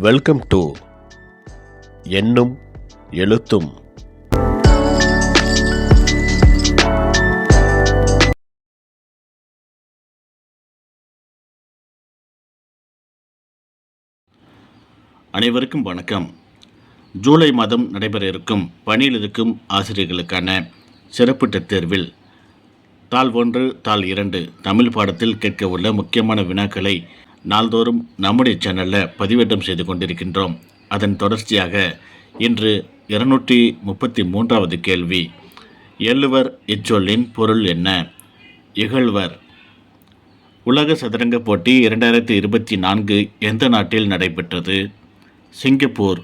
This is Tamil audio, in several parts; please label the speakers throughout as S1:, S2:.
S1: வெல்கம் டு எண்ணும் எழுத்தும்.
S2: அனைவருக்கும் வணக்கம். ஜூலை மாதம் நடைபெற இருக்கும் பணியில் இருக்கும் ஆசிரியர்களுக்கான சிறப்பு டெட் தேர்வில் தாள் 1, தாள் 2 தமிழ் பாடத்தில் கேட்க உள்ள முக்கியமான வினாக்களை நாள்தோறும் நம்முடைய சேனலில் பதிவேற்றம் செய்து கொண்டிருக்கின்றோம். அதன் தொடர்ச்சியாக இன்று 233வது கேள்வி. எள்ளுவர் இச்சொல்லின் பொருள் என்ன? இகழ்வர். உலக சதுரங்க போட்டி 2024 எந்த நாட்டில் நடைபெற்றது? சிங்கப்பூர்.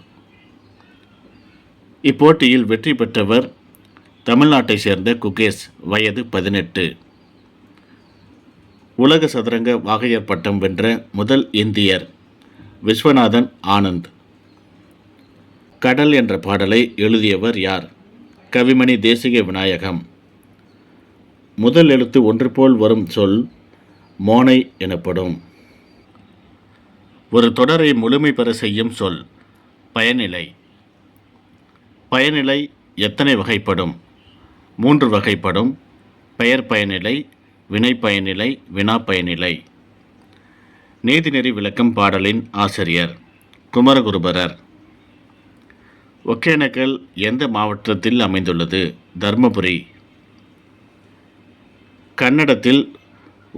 S2: இப்போட்டியில் வெற்றி பெற்றவர் தமிழ்நாட்டை சேர்ந்த குகேஷ், வயது 18. உலக சதுரங்க வாகையர் பட்டம் வென்ற முதல் இந்தியர் விஸ்வநாதன் ஆனந்த். கடல் என்ற பாடலை எழுதியவர் யார்? கவிமணி தேசிக விநாயகம். முதல் எழுத்து ஒன்று போல் வரும் சொல் மோனை எனப்படும். ஒரு தொடரை முழுமை பெற செய்யும் சொல் பயனிலை. பயனிலை எத்தனை வகைப்படும்? 3 வகைப்படும். பெயர் பயனிலை, வினை பயனிலை, வினா பயனிலை. நீதிநெறி விளக்கம் பாடலின் ஆசிரியர் குமரகுருபரர். ஒகேனக்கல் எந்த மாவட்டத்தில் அமைந்துள்ளது? தர்மபுரி. கன்னடத்தில்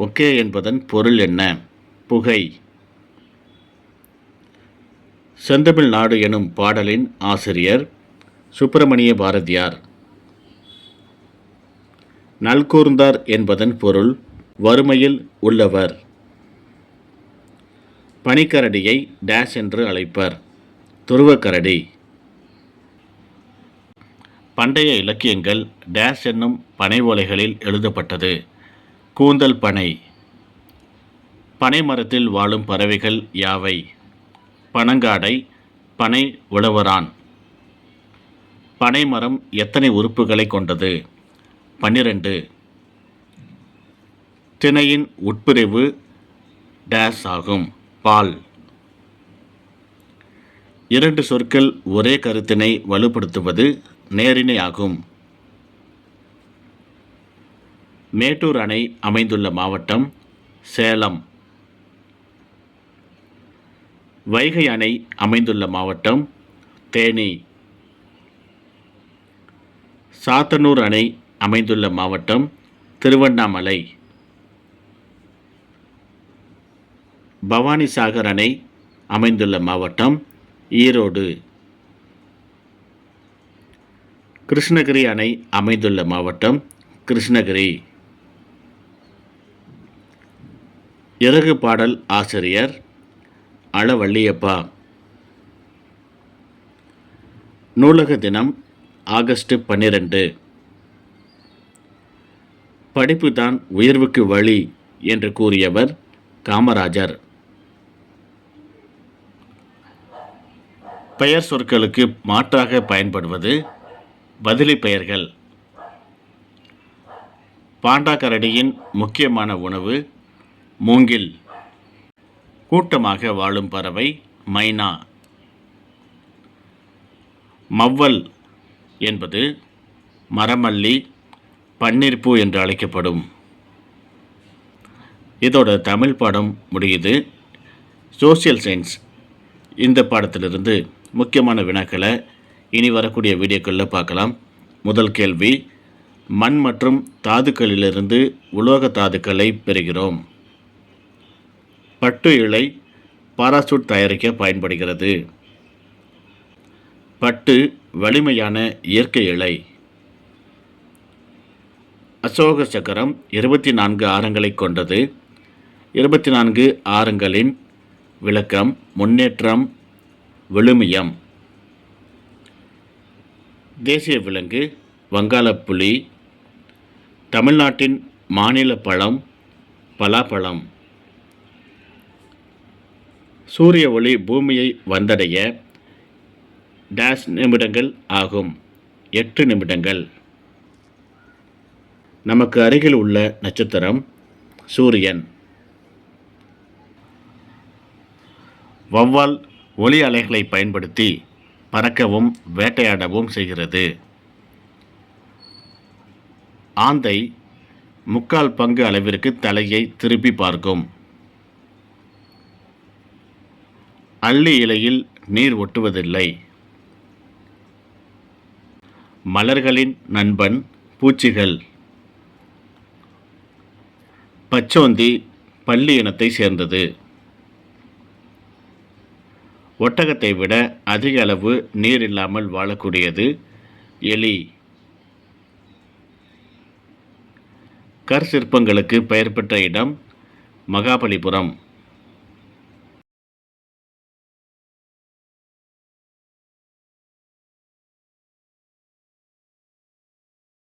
S2: ஒகே என்பதன் பொருள் என்ன? புகை. செந்தமிழ் நாடு எனும் பாடலின் ஆசிரியர் சுப்பிரமணிய பாரதியார். நல்கூர்ந்தார் என்பதன் பொருள் வறுமையில் உள்ளவர். பனிக்கரடியை டேஷ் என்று அழைப்பர். துருவக்கரடி. பண்டைய இலக்கியங்கள் டேஷ் என்னும் பனை ஓலைகளில் எழுதப்பட்டது. கூந்தல் பனை. பனை மரத்தில் வாழும் பறவைகள் யாவை? பனங்காடை, பனை உழவரான். பனை மரம் எத்தனை உறுப்புகளை கொண்டது? 12. திணையின் உட்பிரிவு டேஷ் ஆகும். பால். 2 சொற்கள் ஒரே கருத்தினை வலுப்படுத்துவது நேரிணை ஆகும். மேட்டூர் அணை அமைந்துள்ள மாவட்டம் சேலம். வைகை அணை அமைந்துள்ள மாவட்டம் தேனி. சாத்தனூர் அணை அமைந்துள்ள மாவட்டம் திருவண்ணாமலை. பவானிசாகர் அணை அமைந்துள்ள மாவட்டம் ஈரோடு. கிருஷ்ணகிரி அணை அமைந்துள்ள மாவட்டம் கிருஷ்ணகிரி. இறகு பாடல் ஆசிரியர் அளவள்ளியப்பா. நூலக தினம் ஆகஸ்ட் 12. படிப்பு தான் உயர்வுக்கு வழி என்று கூறியவர் காமராஜர். பெயர் சொற்களுக்கு மாற்றாக பயன்படுவது பதிலி பெயர்கள். பாண்டாக்கரடியின் முக்கியமான உணவு மூங்கில். கூட்டமாக வாழும் பறவை மைனா. மவ்வல் என்பது மரமல்லி, பன்னீர்பூ என்று அழைக்கப்படும். இதோட தமிழ் பாடம் முடியுது. சோசியல் சயின்ஸ் இந்த பாடத்திலிருந்து முக்கியமான வினாக்களை இனி வரக்கூடிய வீடியோக்களில் பார்க்கலாம். முதல் கேள்வி, மண் மற்றும் தாதுக்களிலிருந்து உலோக தாதுக்களை பெறுகிறோம். பட்டு இழை பாராசூட் தயாரிக்க பயன்படுகிறது. பட்டு வலிமையான இயற்கை இழை. அசோக சக்கரம் 24 ஆரங்களை கொண்டது. 24 ஆரங்களின் விளக்கம் முன்னேற்றம், விழுமியம். தேசிய விலங்கு வங்காளப்புலி. தமிழ்நாட்டின் மாநில பழம் பலாப்பழம். சூரிய ஒளி பூமியை வந்தடைய டேஷ் நிமிடங்கள் ஆகும். 8 நிமிடங்கள். நமக்கு அருகில் உள்ள நட்சத்திரம் சூரியன். வௌவால் ஒலி அலைகளை பயன்படுத்தி பறக்கவும் வேட்டையாடவும் செய்கிறது. ஆந்தை 3/4 பங்கு அளவிற்கு தலையை திருப்பி பார்க்கும். அல்லி இலையில் நீர் ஒட்டுவதில்லை. மலர்களின் நண்பன் பூச்சிகள். பச்சோந்தி பல்லி இனத்தை சேர்ந்தது. ஒட்டகத்தை விட அதிக அளவு நீர் இல்லாமல் வாழக்கூடியது எலி. கற்சிற்பங்களுக்கு பெயர் பெற்ற இடம் மகாபலிபுரம்.